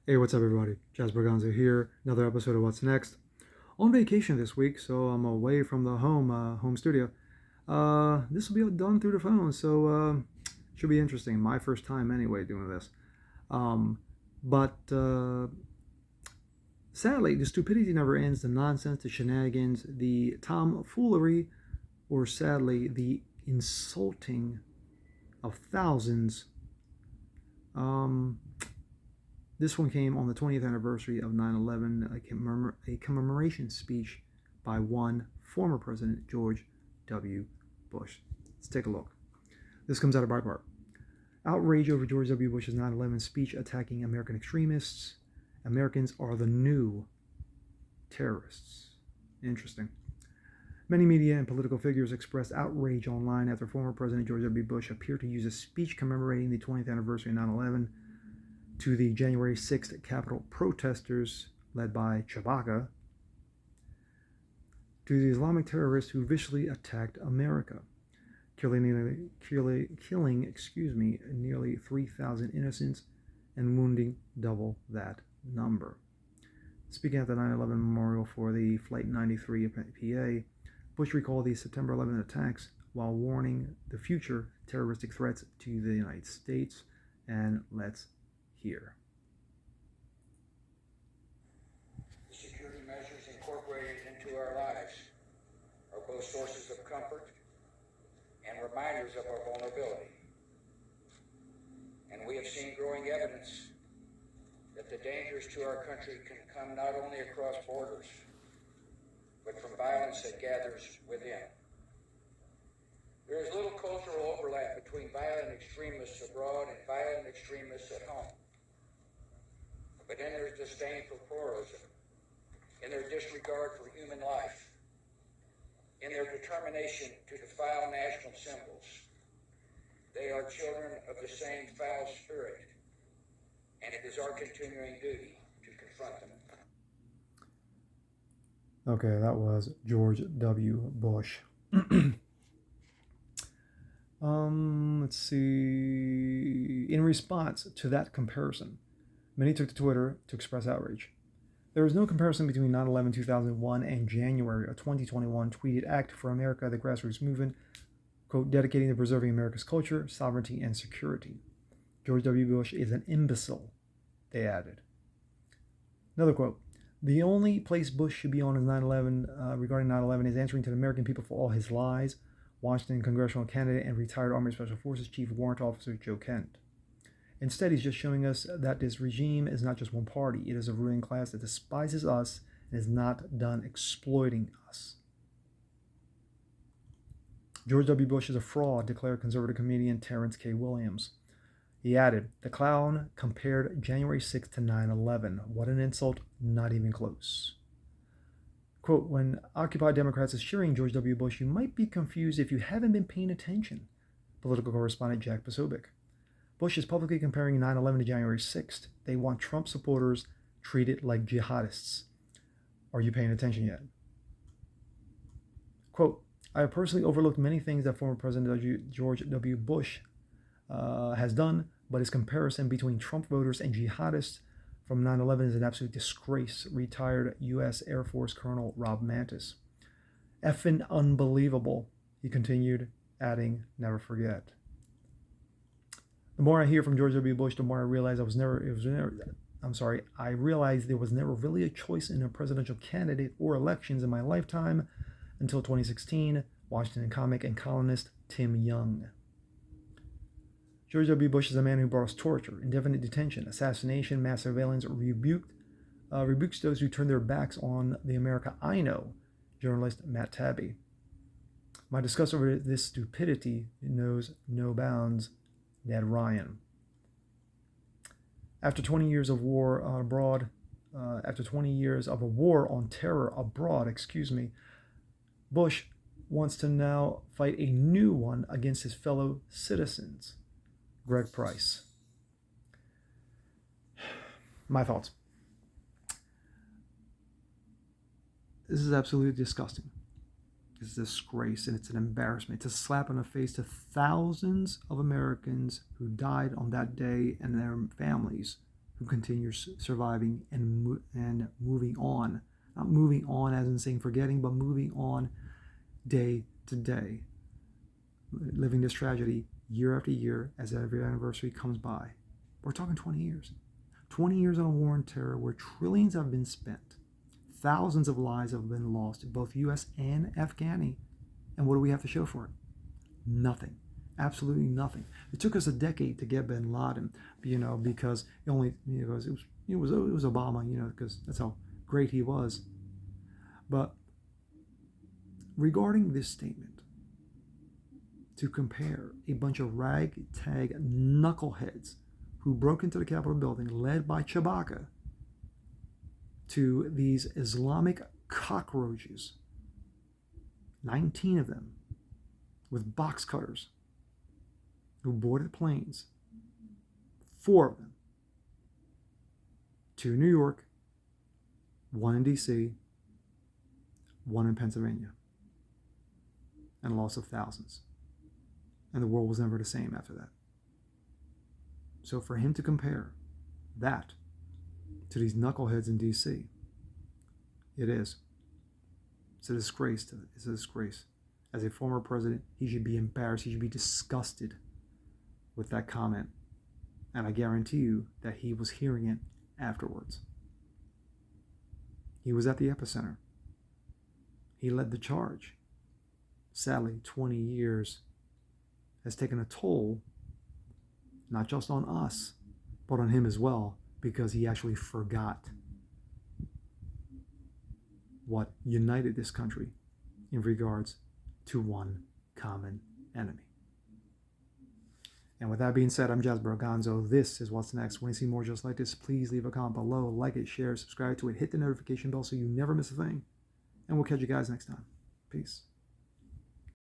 Hey, what's up, everybody? Jazz Berganza here. Another episode of What's Next. On vacation this week, so I'm away from the home studio. This will be done through the phone, so should be interesting. My first time, anyway, doing this. Um, but sadly, the stupidity never ends. The nonsense, the shenanigans, the tomfoolery, or sadly, the insulting of thousands. Um, This one came on the 20th anniversary of 9/11, a commemoration speech by one former President, George W. Bush. Let's take a look. This comes out of Breitbart. Outrage over George W. Bush's 9/11 speech attacking American extremists. Americans are the new terrorists. Interesting. Many media and political figures expressed outrage online after former President George W. Bush appeared to use a speech commemorating the 20th anniversary of 9/11 to the January 6th Capitol protesters led by Chewbacca, to the Islamic terrorists who viciously attacked America, killing nearly 3,000 innocents and wounding double that number. Speaking at the 9/11 memorial for the Flight 93 PA, Bush recalled the September 11 attacks while warning the future terroristic threats to the United States. And let's hear. The security measures incorporated into our lives are both sources of comfort and reminders of our vulnerability. And we have seen growing evidence that the dangers to our country can come not only across borders, but from violence that gathers within. There is little cultural overlap between violent extremists abroad and violent extremists at home. But in their disdain for pluralism, in their disregard for human life, in their determination to defile national symbols, they are children of the same foul spirit, and it is our continuing duty to confront them. Okay, that was George W. Bush. Let's see. In response to that comparison, many took to Twitter to express outrage. There is no comparison between 9/11 2001 and January of 2021, tweeted Act for America, the grassroots movement, quote, dedicating to preserving America's culture, sovereignty, and security. George W. Bush is an imbecile, they added. Another quote. The only place Bush should be on is 9/11 regarding 9/11 is answering to the American people for all his lies. Washington congressional candidate and retired Army Special Forces Chief Warrant Officer Joe Kent. Instead, he's just showing us that this regime is not just one party. It is a ruling class that despises us and is not done exploiting us. George W. Bush is a fraud, declared conservative comedian Terrence K. Williams. He added, the clown compared January 6th to 9/11. What an insult, not even close. Quote, when Occupy Democrats is cheering George W. Bush, you might be confused if you haven't been paying attention, political correspondent Jack Posobiec. Bush is publicly comparing 9/11 to January 6th. They want Trump supporters treated like jihadists. Are you paying attention yet? Quote, I have personally overlooked many things that former President George W. Bush has done, but his comparison between Trump voters and jihadists from 9/11 is an absolute disgrace, retired U.S. Air Force Colonel Rob Mantis. Effing unbelievable, he continued, adding, never forget. The more I hear from George W. Bush, the more I realize I realized there was never really a choice in a presidential candidate or elections in my lifetime until 2016, Washington comic and columnist Tim Young. George W. Bush is a man who brought us torture, indefinite detention, assassination, mass surveillance, rebukes those who turn their backs on the America I know, journalist Matt Taibbi. My disgust over this stupidity knows no bounds, Ned Ryan. After 20 years of war abroad, after 20 years of a war on terror abroad, Bush wants to now fight a new one against his fellow citizens. Greg Price. My thoughts. This is absolutely disgusting. It's a disgrace and it's an embarrassment. It's a slap in the face to thousands of Americans who died on that day and their families who continues surviving and moving on. Not moving on as in saying forgetting, but moving on day to day, living this tragedy year after year as every anniversary comes by. We're talking 20 years. 20 years on a war on terror where trillions have been spent. Thousands of lives have been lost, both U.S. and Afghani. And what do we have to show for it? Nothing. Absolutely nothing. It took us a decade to get bin Laden, because it was Obama, because that's how great he was. But regarding this statement, to compare a bunch of ragtag knuckleheads who broke into the Capitol building led by Chewbacca to these Islamic cockroaches, 19 of them with box cutters who boarded planes, 4 of them, 2 in New York, 1 in D.C., 1 in Pennsylvania, and a loss of thousands. And the world was never the same after that. So for him to compare that to these knuckleheads in D.C., it's a disgrace. It's a disgrace. As a former president, he should be embarrassed. He should be disgusted with that comment. And I guarantee you that he was hearing it afterwards. He was at the epicenter. He led the charge. Sadly, 20 years has taken a toll, not just on us, but on him as well, because he actually forgot what united this country in regards to one common enemy. And with that being said, I'm Jasper Algonzo. This is What's Next. When you see more just like this, please leave a comment below, like it, share, subscribe to it, hit the notification bell so you never miss a thing. And we'll catch you guys next time. Peace.